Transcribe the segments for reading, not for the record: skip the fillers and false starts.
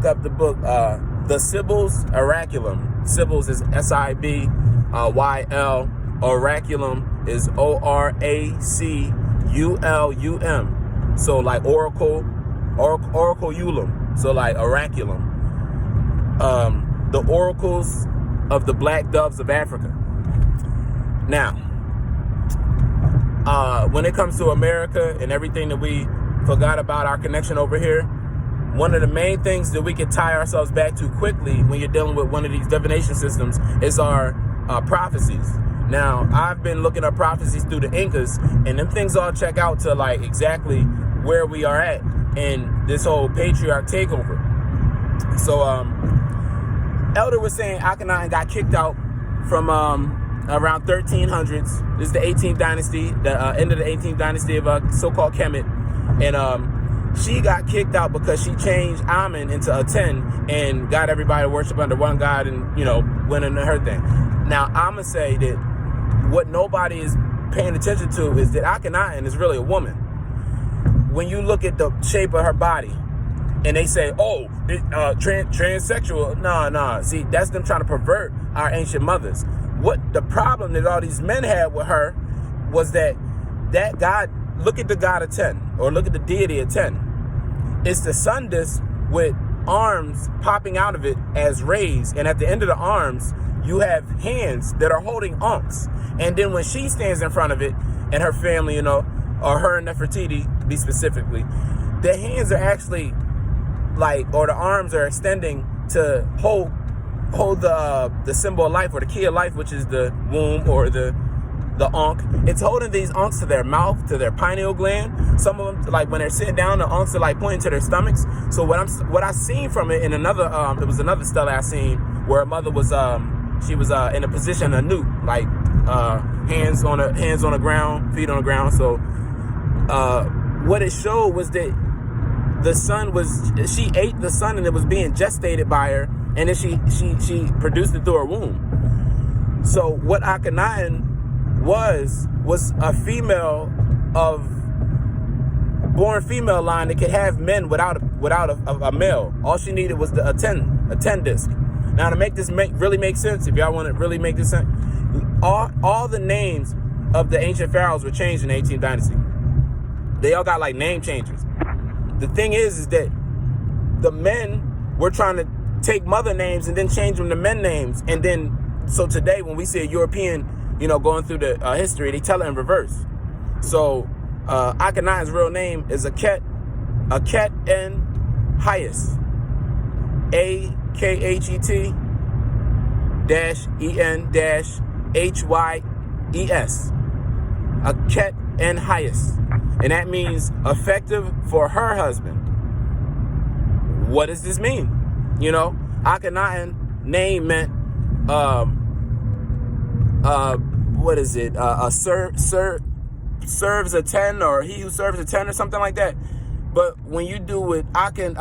look up the book, The Sibyl's Oraculum. Sibyl's is Sibyl. Oraculum is Oraculum. So like oraculum. So like oraculum. The oracles of the black doves of Africa. Now, when it comes to America and everything that we forgot about our connection over here, one of the main things that we can tie ourselves back to quickly when you're dealing with one of these divination systems is our prophecies. Now, I've been looking up prophecies through the Incas, and them things all check out to like exactly where we are at in this whole patriarch takeover. So, Elder was saying Akhenaten got kicked out from around 1300s. This is the 18th dynasty, the end of the 18th dynasty of so-called Kemet, and she got kicked out because she changed Amen into Aten and got everybody to worship under one God and, went into her thing. Now, I'm going to say that what nobody is paying attention to is that Akhenaten is really a woman. When you look at the shape of her body and they say, transsexual, nah. See, that's them trying to pervert our ancient mothers. What the problem that all these men had with her was that God, look at the god of 10, or look at the deity of 10. It's the sun disk with arms popping out of it as rays, and at the end of the arms, you have hands that are holding ankhs. And then when she stands in front of it, and her family, or her and Nefertiti, to be specifically, the hands are actually or the arms are extending to hold the symbol of life, or the key of life, which is the womb or the ankh. It's holding these ankhs to their mouth, to their pineal gland. Some of them, like when they're sitting down, the ankhs are pointing to their stomachs. So what I seen from it in another, it was another stela I seen where her mother was, she was in a position of newt, hands on the ground, feet on the ground. So what it showed was that the sun she ate the sun and it was being gestated by her, and then she produced it through her womb. So what Akhenaten was a female born female line that could have men without a male. All she needed was a 10 disc. Now, to make this really make sense, if y'all want to really make this sense, all the names of the ancient pharaohs were changed in the 18th dynasty. They all got name changers. The thing is that the men were trying to take mother names and then change them to men names. And then, so today when we see a European, going through the history, they tell it in reverse. So Akhenaten's real name is Akhet en Hyes. Akhet -en-Hyes. Akhet en Hyes. And that means effective for her husband. What does this mean? Akhenaten name meant, what is it? Serves a 10, or he who serves a 10, or something like that. But when you do with Akhet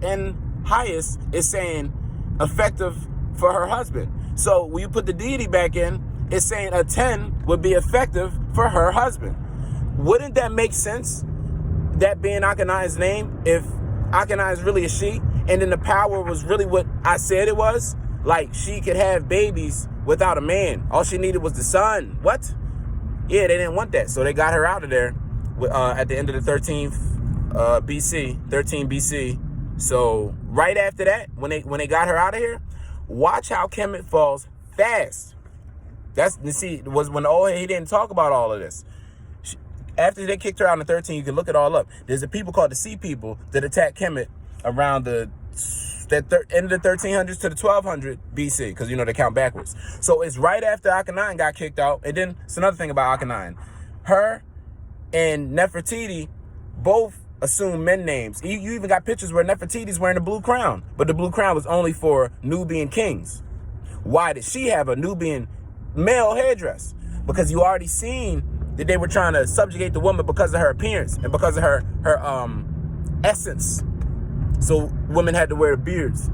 en Hyes, is saying effective for her husband. So when you put the deity back in, it's saying a 10 would be effective for her husband. Wouldn't that make sense? That being Akhenaten's name, if Akhenaten is really a she, and then the power was really what I said it was, she could have babies without a man. All she needed was the sun. What? Yeah, they didn't want that, so they got her out of there at the end of the 13th BC, 13 BC. So right after that, when they got her out of here, watch how Kemet falls fast. Was when he didn't talk about all of this. After they kicked her out in the 13, you can look it all up. There's a people called the Sea People that attacked Kemet around the end of the 1300s to the 1200 BC, because they count backwards. So it's right after Akhenaten got kicked out. And then it's another thing about Akhenaten. Her and Nefertiti both assume men names. You even got pictures where Nefertiti's wearing a blue crown, but the blue crown was only for Nubian kings. Why did she have a Nubian male headdress? Because you already seen that they were trying to subjugate the woman because of her appearance and because of her essence. So women had to wear beards.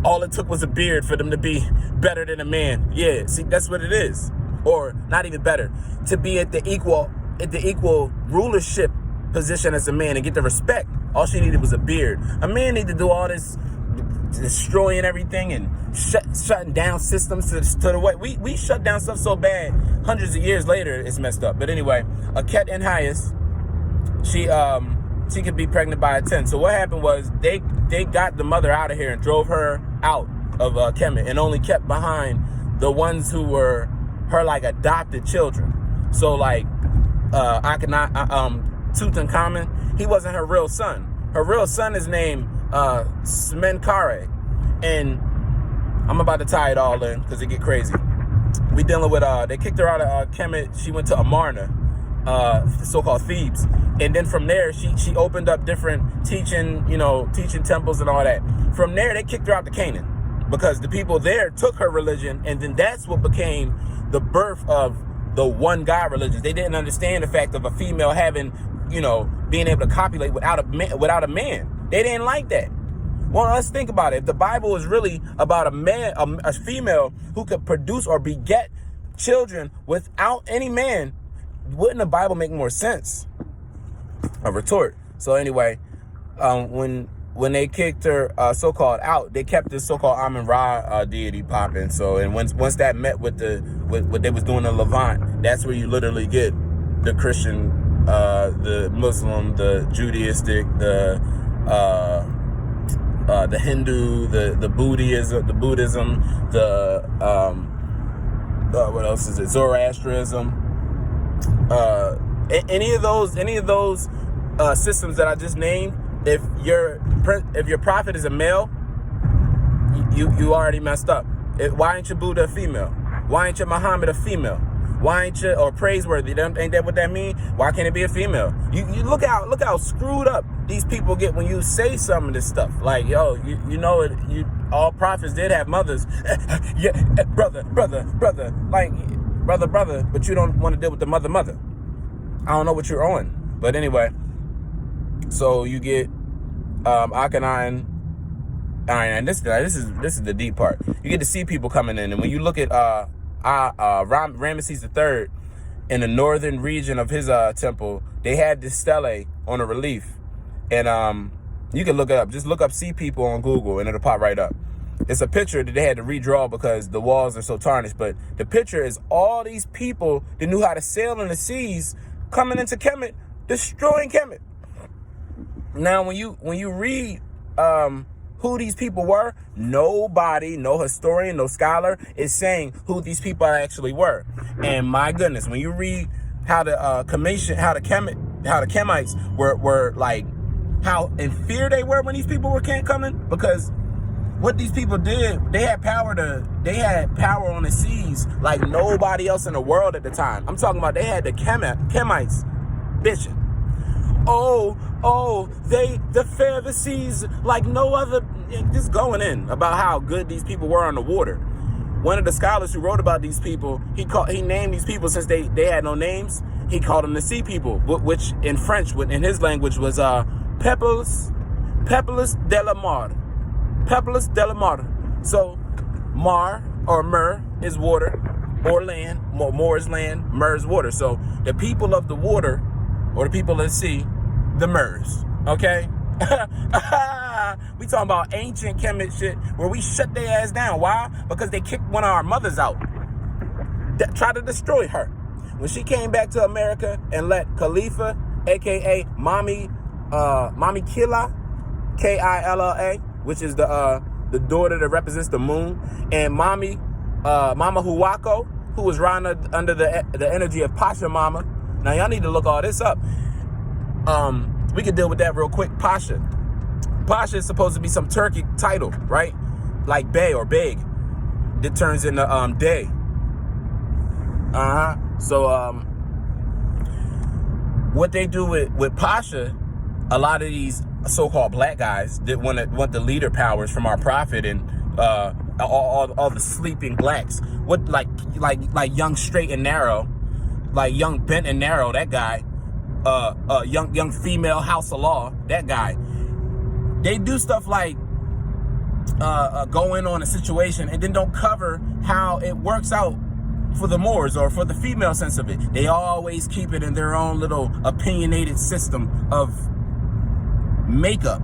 All it took was a beard for them to be better than a man. Yeah, see, that's what it is. Or not even better, to be at the equal rulership position as a man and get the respect, all she needed was a beard. A man need to do all this destroying everything and shutting down systems to the way. We shut down stuff so bad, hundreds of years later, it's messed up. But anyway, Aket and Hias, she could be pregnant by a 10. So what happened was they got the mother out of here and drove her out of Kemet and only kept behind the ones who were her like adopted children. So like Tutankhamun, he wasn't her real son. Her real son is named Smenkare, and I'm about to tie it all in because it get crazy. We dealing with they kicked her out of Kemet. She went to Amarna, so-called Thebes, and then from there she opened up different teaching temples and all that. From there they kicked her out to Canaan because the people there took her religion, and then that's what became the birth of the one God religion. They didn't understand the fact of a female having, being able to copulate without a man. They didn't like that. Well, let's think about it. If the Bible is really about a man, a female who could produce or beget children without any man, wouldn't the Bible make more sense? A retort. So anyway, when they kicked her so-called out, they kept this so-called Amun-Ra deity popping. So, and once that met with what they was doing in Levant, that's where you literally get the Christian, the Muslim, the Judaistic, the Hindu, the Buddhism, what else is it? Zoroastrianism. Any of those systems that I just named. If your prophet is a male, you already messed up. Why ain't your Buddha a female? Why ain't your Muhammad a female? Why ain't you, or praiseworthy? Ain't that what that mean? Why can't it be a female? You look how screwed up these people get when you say some of this stuff. Like, yo, all prophets did have mothers. Yeah, brother, like brother, but you don't want to deal with the mother. I don't know what you're on, but anyway. So you get Akhenaten, and this is the deep part. You get to see people coming in, and when you look at Ramesses III in the northern region of his temple, they had this stele on a relief, and you can look it up. Just look up "sea people" on Google, and it'll pop right up. It's a picture that they had to redraw because the walls are so tarnished, but the picture is all these people that knew how to sail in the seas coming into Kemet, destroying Kemet. Now, when you read who these people were, nobody, no historian, no scholar is saying who these people actually were. And my goodness, when you read how the Kemites were like, how in fear they were when these people were coming, because what these people did, they had power on the seas like nobody else in the world at the time. I'm talking about they had the Kemites bitching. They fair the seas like no other, just going in about how good these people were on the water. One of the scholars who wrote about these people, he named these people since they had no names. He called them the sea people, which in French, in his language, was peuples de la mer. Peuples de la mer. So mar or mer is water, or land. More is land, mer is water. So the people of the water, or the people of the sea, the Mers, okay? We talking about ancient Kemet shit where we shut their ass down. Why? Because they kicked one of our mothers out. Tried to destroy her. When she came back to America and let Khalifa, a.k.a. Mommy Killa, Killa, which is the daughter that represents the moon, and Mama Huwako, who was riding under the energy of Pasha Mama. Now, y'all need to look all this up. We can deal with that real quick. Pasha is supposed to be some Turkic title, right? Like Bey or Beg. That turns into Day. So what they do with Pasha, a lot of these so-called black guys that want the leader powers from our prophet, and all the sleeping blacks. What like young straight and narrow, like young bent and narrow, that guy. Young female house of law, that guy. They do stuff like go in on a situation and then don't cover how it works out for the Moors, or for the female sense of it. They always keep it in their own little opinionated system of makeup.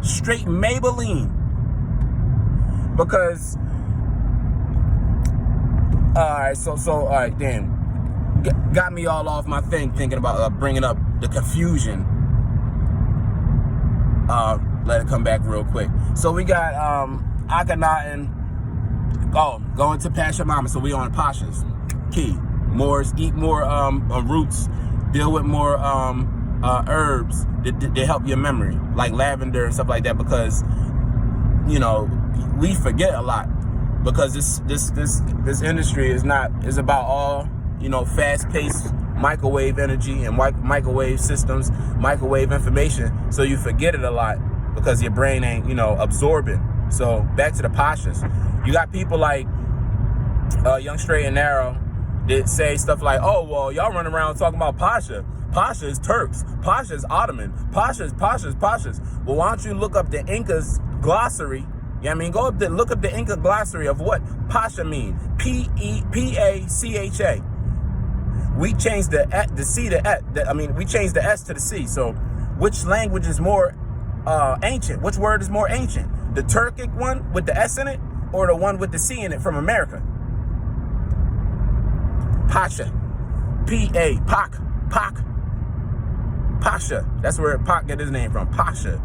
Straight Maybelline. Because, alright, so, alright, damn. Got me all off my thing thinking about bringing up the confusion. Let it come back real quick. So we got Akhenaten. Going to Pachamama. So we on Pashas. Key. Moors, eat more roots. Deal with more herbs that help your memory, like lavender and stuff like that. Because we forget a lot. Because this industry is about all fast-paced microwave energy and microwave systems, microwave information. So you forget it a lot because your brain ain't absorbing. So back to the Pashas. You got people like Young Straight and Narrow that say stuff like, oh, well, y'all run around talking about Pasha. Pasha is Turks. Pasha is Ottoman. Pashas. Well, why don't you look up the Inca's glossary? Go up there, look up the Inca glossary of what Pasha mean. P-A-C-H-A. We changed the C to S. We changed the S to the C. So which language is more ancient? Which word is more ancient? The Turkic one with the S in it, or the one with the C in it from America? Pasha. P-A. Pak. Pasha. That's where Pak get his name from. Pasha.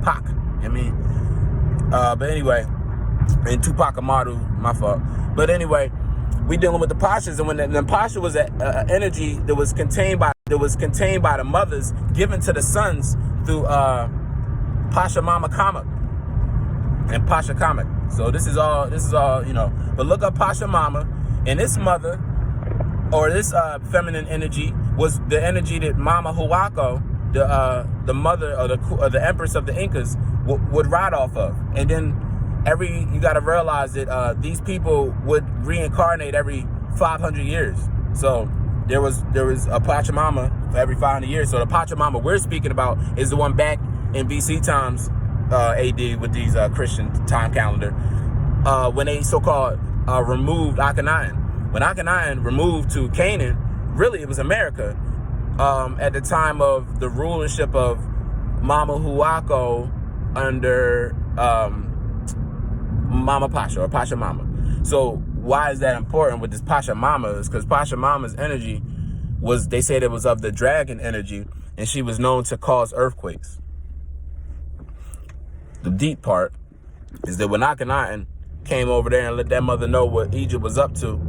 Pak. But anyway, and Tupac Amaru, my fault. But anyway, we dealing with the Pashas, and when the Pasha was an energy that was contained by the mothers given to the sons through Pasha Mama Kamak and Pasha Kamak. So this is all But look up Pasha Mama, and this mother, or this feminine energy, was the energy that Mama Huaco, the mother or the empress of the Incas, would ride off of. And then you got to realize that these people would reincarnate every 500 years. So there was a Pachamama for every 500 years. So the Pachamama we're speaking about is the one back in BC times, AD, with these Christian time calendar, when they so-called removed Akhenaten. When Akhenaten removed to Canaan, really it was America, at the time of the rulership of Mama Huaco under Mama Pasha, or Pasha Mama. So why is that important with this Pasha Mama? Is because Pasha Mama's energy they said it was of the dragon energy, and she was known to cause earthquakes. The deep part is that when Akhenaten came over there and let that mother know what Egypt was up to,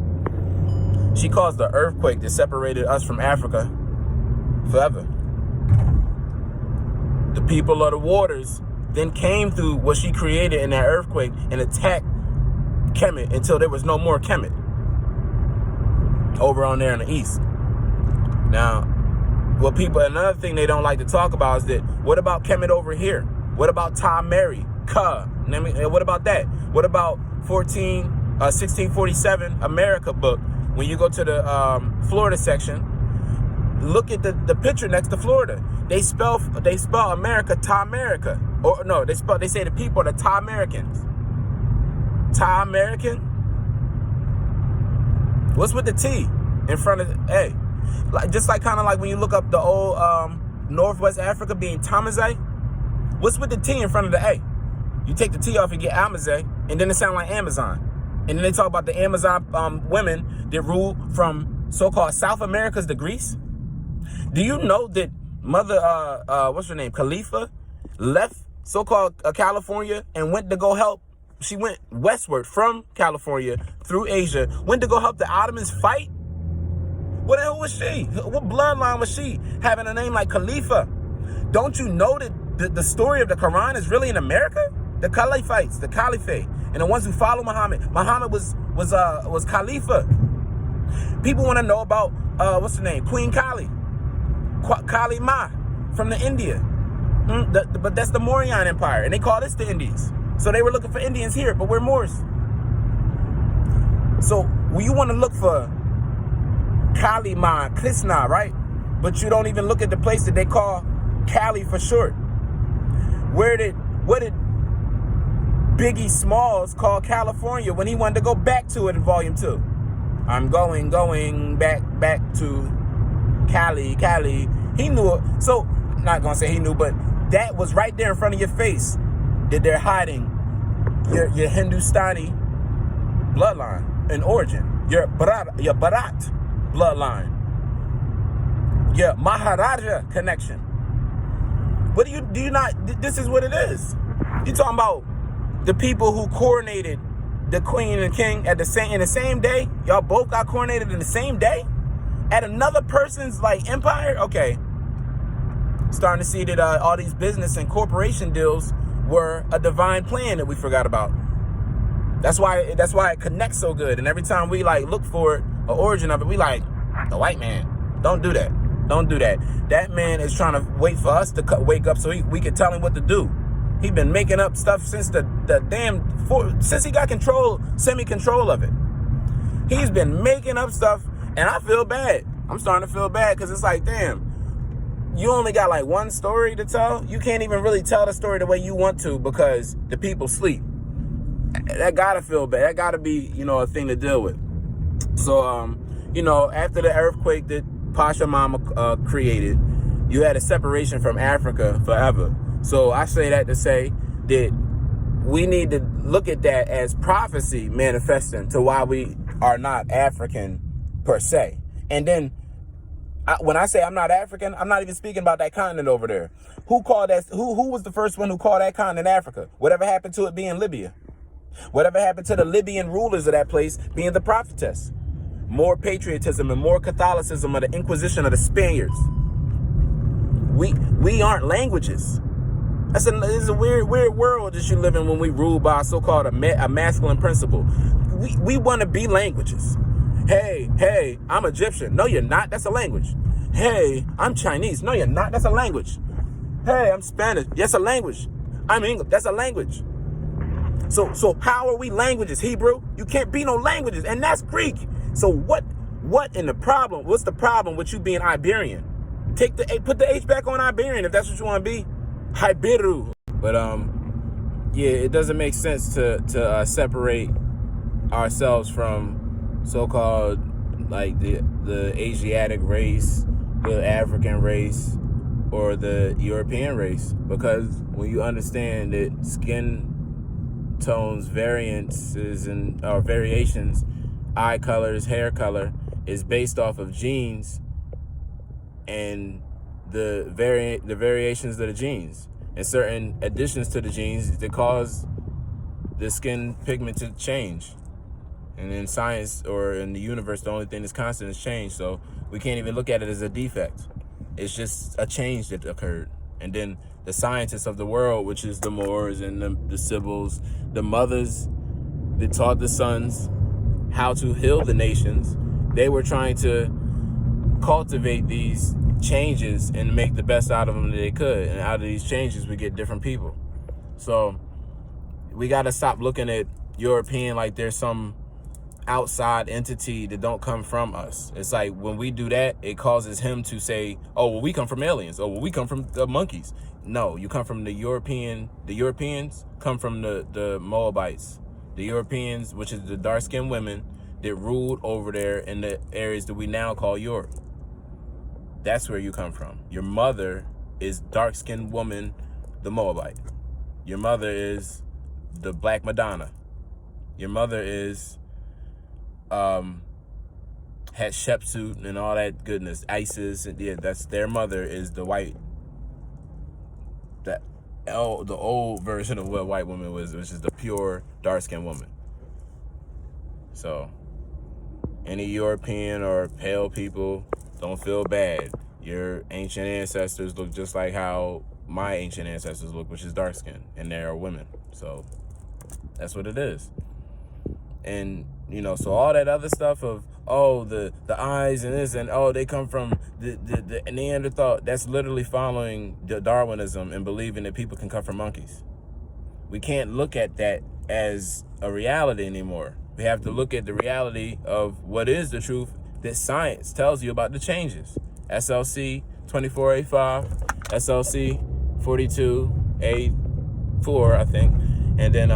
she caused the earthquake that separated us from Africa forever. The people of the waters then came through what she created in that earthquake and attacked Kemet until there was no more Kemet over on there in the east. Now, another thing they don't like to talk about is that, what about Kemet over here? What about Tom Mary, Ka? What about that? What about 1647 America book? When you go to the Florida section, look at the picture next to Florida. They spell America Tamerica. Or no, they say the people are the Ta-Americans. Ta-American? What's with the T in front of the A? Just kind of like when you look up the old Northwest Africa being Tamazay. What's with the T in front of the A? You take the T off and get Amazay, and then it sounds like Amazon. And then they talk about the Amazon women that rule from so-called South America's to Greece. Do you know that Mother, what's her name, Khalifa, left so-called California and went to go help? She went westward from California through Asia, went to go help the Ottomans fight? What the hell was she? What bloodline was she, having a name like Khalifa? Don't you know that the story of the Quran is really in America? The Caliphites, the Caliphate, and the ones who follow Muhammad. Muhammad was Khalifa. People want to know about what's her name, Queen Kali, Kali Ma from the India. But that's the Mauryan Empire, and they call this the Indies. So they were looking for Indians here, but we're Moors. So when you want to look for Kali Ma, Krishna, right? But you don't even look at the place that they call Cali for short. What did Biggie Smalls call California when he wanted to go back to it in Volume 2? I'm going back to Cali. He knew it. So, not gonna say he knew, but that was right there in front of your face that they're hiding your Hindustani bloodline and origin, your Bharat bloodline, your Maharaja connection. What do you not? This is what it is. You talking about the people who coronated the queen and king in the same day? Y'all both got coronated in the same day at another person's like empire. Okay, starting to see that all these business and corporation deals were a divine plan that we forgot about. That's why it connects so good. And every time we like look for it, the origin of it, we like the white man. Don't do that. Don't do that. That man is trying to wait for us to wake up so we can tell him what to do. He been making up stuff since since he got semi-control of it. He's been making up stuff, and I feel bad. I'm starting to feel bad because it's like, damn, you only got like one story to tell. You can't even really tell the story the way you want to because the people sleep. That gotta feel bad. That gotta be, a thing to deal with. So, after the earthquake that Pasha Mama created, you had a separation from Africa forever. So I say that to say that we need to look at that as prophecy manifesting to why we are not African per se. And then when I say I'm not African, I'm not even speaking about that continent over there. Who called that? Who was the first one who called that continent Africa? Whatever happened to it being Libya? Whatever happened to the Libyan rulers of that place being the prophetess? More patriotism and more Catholicism of the Inquisition of the Spaniards. We aren't languages. It's a weird world that you live in when we rule by so-called a masculine principle. We want to be languages. Hey, I'm Egyptian. No, you're not. That's a language. Hey, I'm Chinese. No, you're not. That's a language. Hey, I'm Spanish. That's a language. I'm English. That's a language. So how are we languages? Hebrew? You can't be no languages, and that's Greek. So what in the problem? What's the problem with you being Iberian? Put the H back on Iberian if that's what you want to be. Hiberu. But it doesn't make sense to separate ourselves from so-called like the Asiatic race, the African race, or the European race, because when you understand that skin tones, variances and variations, eye colors, hair color is based off of genes and the variations of the genes and certain additions to the genes that cause the skin pigment to change. And in science or in the universe, the only thing that's constant is change. So we can't even look at it as a defect. It's just a change that occurred. And then the scientists of the world, which is the Moors and the Sibyls, the mothers that taught the sons how to heal the nations, they were trying to cultivate these changes and make the best out of them that they could. And out of these changes, we get different people. So we got to stop looking at European like there's some outside entity that don't come from us. It's like when we do that, it causes him to say, oh, well, we come from aliens. Oh, well, we come from the monkeys. No, you come from the European. The Europeans come from the Moabites. The Europeans, which is the dark-skinned women that ruled over there in the areas that we now call Europe. That's where you come from. Your mother is dark-skinned woman, the Moabite. Your mother is the Black Madonna. Your mother is Hatshepsut and all that goodness. Isis, and yeah, that's their mother is the white. The old version of what white woman was, which is the pure dark-skinned woman. So any European or pale people, don't feel bad. Your ancient ancestors look just like how my ancient ancestors look, which is dark-skinned, and they are women. So that's what it is. And so all that other stuff of the eyes and this and they come from the Neanderthal, that's literally following Darwinism and believing that people can come from monkeys. We can't look at that as a reality anymore. We have to look at the reality of what is the truth that science tells you about the changes. SLC 24A5, SLC 42A4, I think, and then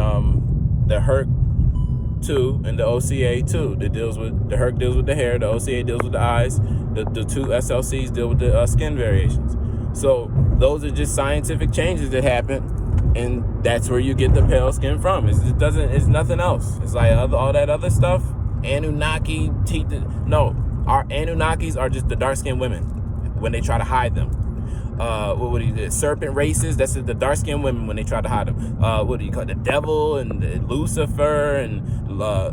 the Herc 2 and the OCA 2. The HERC deals with the hair, the OCA deals with the eyes, the 2 SLCs deal with the skin variations. So those are just scientific changes that happen, and that's where you get the pale skin from. It's nothing else. It's like all that other stuff. Anunnaki teeth. No, our Anunnakis are just the dark skinned women when they try to hide them. What do you do? Serpent races, that's the dark skinned women when they try to hide them. What do you call it? The devil and Lucifer and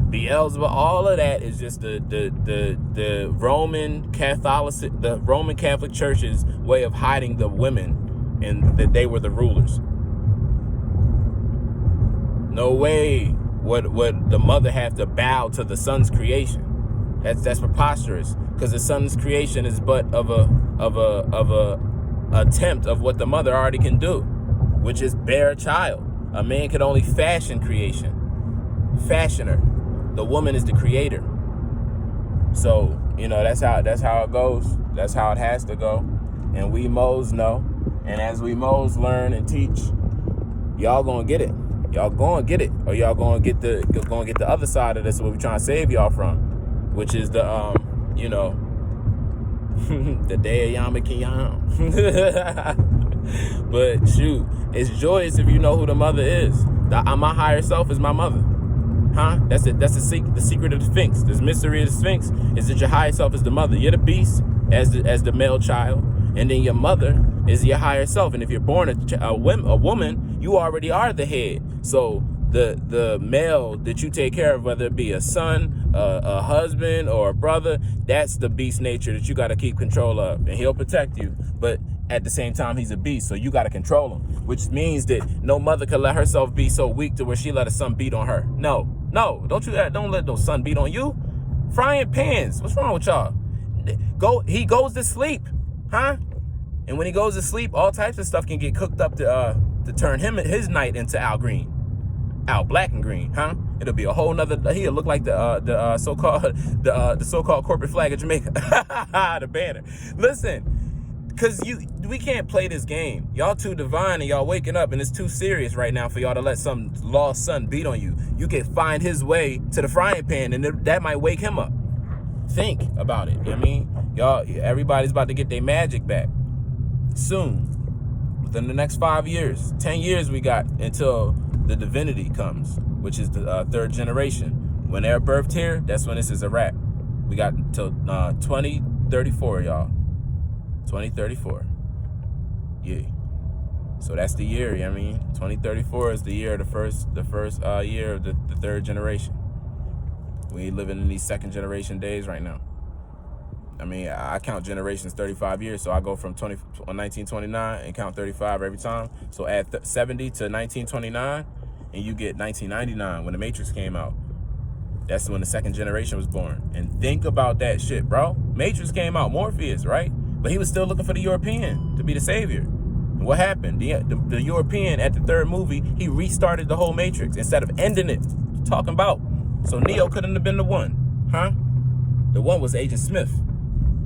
Beelzebub, all of that is just the Roman Catholic Church's way of hiding the women and that they were the rulers. No way would the mother have to bow to the son's creation. That's preposterous, because the son's creation is but of a attempt of what the mother already can do, which is bear a child. A man can only fashion creation. Fashioner. The woman is the creator. So, that's how it goes. That's how it has to go. And we Moes know. And as we Moes learn and teach, y'all gonna get it. Y'all gonna get it. Or y'all gonna get the other side of this, what we're trying to save y'all from, which is the the day of Yam. But shoot, it's joyous if you know who the mother is. My higher self is my mother. Huh? That's the secret of the Sphinx. This mystery of the Sphinx is that your higher self is the mother. You're the beast as the male child, and then your mother is your higher self. And if you're born a woman, you already are the head. So the male that you take care of, whether it be a son, a husband, or a brother, that's the beast nature that you got to keep control of, and he'll protect you. But at the same time, he's a beast, so you got to control him, which means that no mother can let herself be so weak to where she let a son beat on her. No, don't let no son beat on you. Frying pans, what's wrong with y'all? He goes to sleep, huh? And when he goes to sleep, all types of stuff can get cooked up to turn his night into Al Green. Al Black and Green, huh? It'll be a whole nother. He'll look like the so-called corporate flag of Jamaica, the banner. Listen, because we can't play this game. Y'all too divine, and y'all waking up, and it's too serious right now for y'all to let some lost son beat on you. You can find his way to the frying pan, and that might wake him up. Think about it. I mean, y'all, everybody's about to get their magic back soon. Within the next 5 years, 10 years, we got until the divinity comes, which is the third generation. When they're birthed here, that's when this is a wrap. We got until 2034, y'all. 2034. Yeah. So that's the year, 2034 is the year of the first year of the third generation. We ain't living in these second generation days right now. I count generations 35 years, so I go from 1929 and count 35 every time. So add 70 to 1929, and you get 1999 when the Matrix came out. That's when the second generation was born. And think about that shit, bro. Matrix came out, Morpheus, right? But he was still looking for the European to be the savior. And what happened? The European at the third movie, he restarted the whole Matrix instead of ending it. Talking about. So Neo couldn't have been the one, huh? The one was Agent Smith.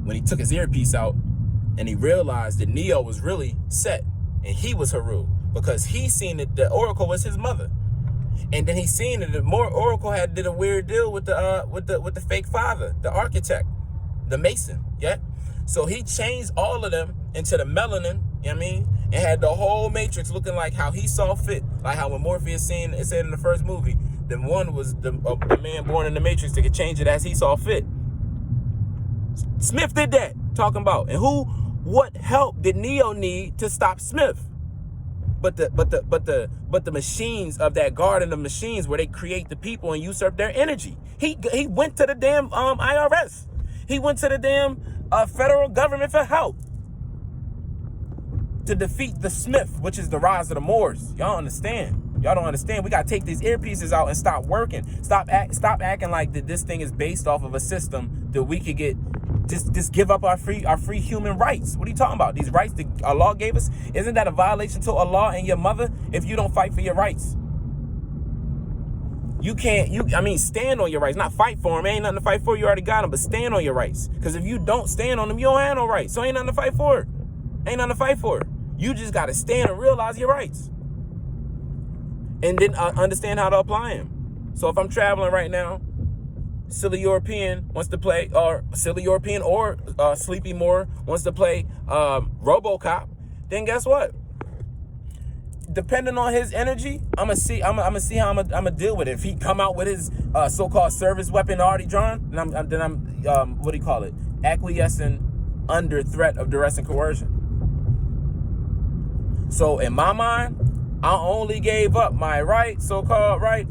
When he took his earpiece out and he realized that Neo was really Set and he was Haru, because he seen that the Oracle was his mother. And then he seen that the Oracle did a weird deal with the fake father, the architect, the Mason, yeah? So he changed all of them into the melanin, and had the whole Matrix looking like how he saw fit. Like how when Morpheus said in the first movie, the one was the man born in the Matrix that could change it as he saw fit. Smith did that, talking about. And what help did Neo need to stop Smith? But the machines of that garden of machines where they create the people and usurp their energy. He went to the damn IRS. He went to the damn federal government for help to defeat the Smith, which is the rise of the Moors. Y'all understand? Y'all don't understand. We gotta take these earpieces out and stop working. Stop acting like that this thing is based off of a system that we could get. Just give up our free human rights. What are you talking about? These rights that Allah gave us? Isn't that a violation to Allah and your mother if you don't fight for your rights? You can't. Stand on your rights, not fight for them. Ain't nothing to fight for. You already got them, but stand on your rights. Because if you don't stand on them, you don't have no rights. So ain't nothing to fight for. Ain't nothing to fight for. You just gotta stand and realize your rights, and then understand how to apply them. So if I'm traveling right now, Silly European wants to play, or Silly European or Sleepy Moore wants to play RoboCop, then guess what? Depending on his energy, I'm gonna see how I'm gonna deal with it. If he come out with his so-called service weapon already drawn, then I'm what do you call it? Acquiescing under threat of duress and coercion. So in my mind, I only gave up my right, so-called right,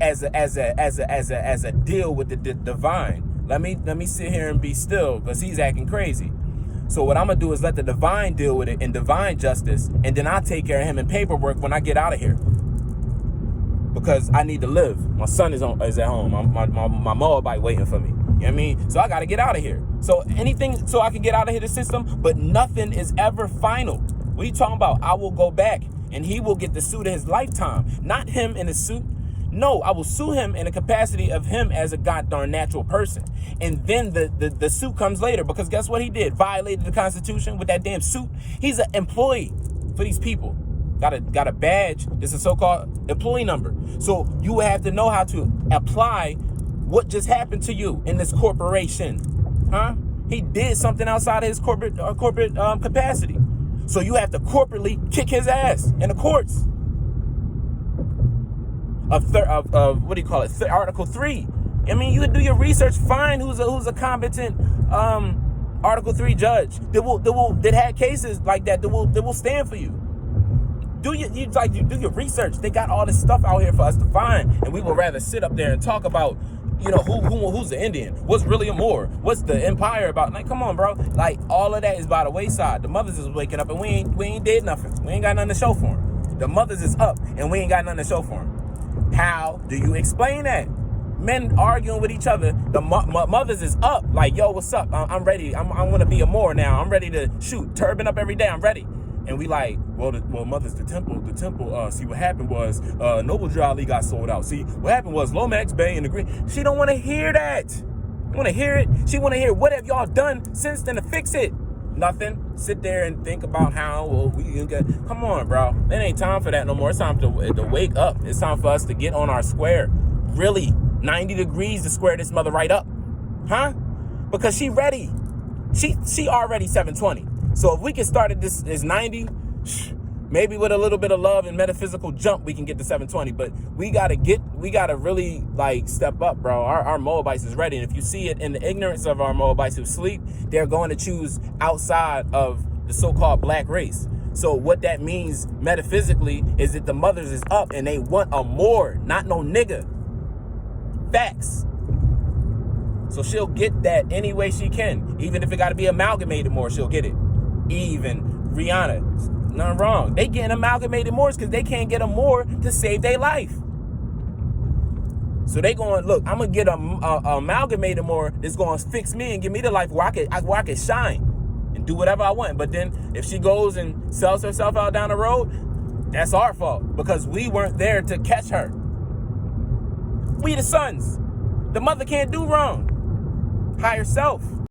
as a deal with the divine. Let me sit here and be still, because he's acting crazy. So what I'm gonna do is let the divine deal with it in divine justice, and then I'll take care of him in paperwork when I get out of here. Because I need to live. My son is at home. My Moabite waiting for me. You know what I mean? So I gotta get out of here. So anything so I can get out of here, the system, but nothing is ever final. What are you talking about? I will go back and he will get the suit of his lifetime. Not him in a suit. No, I will sue him in the capacity of him as a goddamn natural person. And then the suit comes later, because guess what he did? Violated the Constitution with that damn suit. He's an employee for these people. Got a badge. It's a so-called employee number. So you would have to know how to apply what just happened to you in this corporation. Huh? He did something outside of his corporate capacity. So you have to corporately kick his ass in the courts. Of what do you call it? Article 3. I mean, you can do your research. Find who's a competent Article 3 judge that had cases like that will stand for you. Do your research. They got all this stuff out here for us to find, and we would rather sit up there and talk about, you know, who's the Indian, what's really a Moor, what's the empire about. Like, come on, bro. Like, all of that is by the wayside. The mothers is waking up, and we ain't did nothing. We ain't got nothing to show for them. The mothers is up, and we ain't got nothing to show for them. How do you explain that? Men arguing with each other. The mothers is up. Like, yo, what's up? I'm ready. I'm gonna be a Moor now. I'm ready to shoot. Turban up every day. I'm ready. And we like, well, mothers, the temple. See, what happened was Noble Jolly got sold out. See, what happened was Lomax Bay and the Green. She don't want to hear that. Want to hear it? She want to hear, what have y'all done since then to fix it? Nothing. Sit there and think about how, well, we can get. Come on, bro. It ain't time for that no more. It's time to wake up. It's time for us to get on our square. Really, 90 degrees to square this mother right up, huh? Because she ready. She already 720. So if we can start at this 90, maybe with a little bit of love and metaphysical jump, we can get to 720. But we gotta really like step up, bro. Our Moabites is ready. And if you see it in the ignorance of our Moabites who sleep, they're going to choose outside of the so-called black race. So what that means metaphysically is that the mothers is up and they want a Moor, not no nigga. Facts. So she'll get that any way she can. Even if it got to be amalgamated Moor, she'll get it. Even Rihanna, nothing wrong. They getting amalgamated Moors because they can't get a Moor to save their life. So they going, look, I'm going to get a amalgamated Moor that's going to fix me and give me the life where I can shine and do whatever I want. But then if she goes and sells herself out down the road, that's our fault because we weren't there to catch her. We the sons. The mother can't do wrong. Higher self.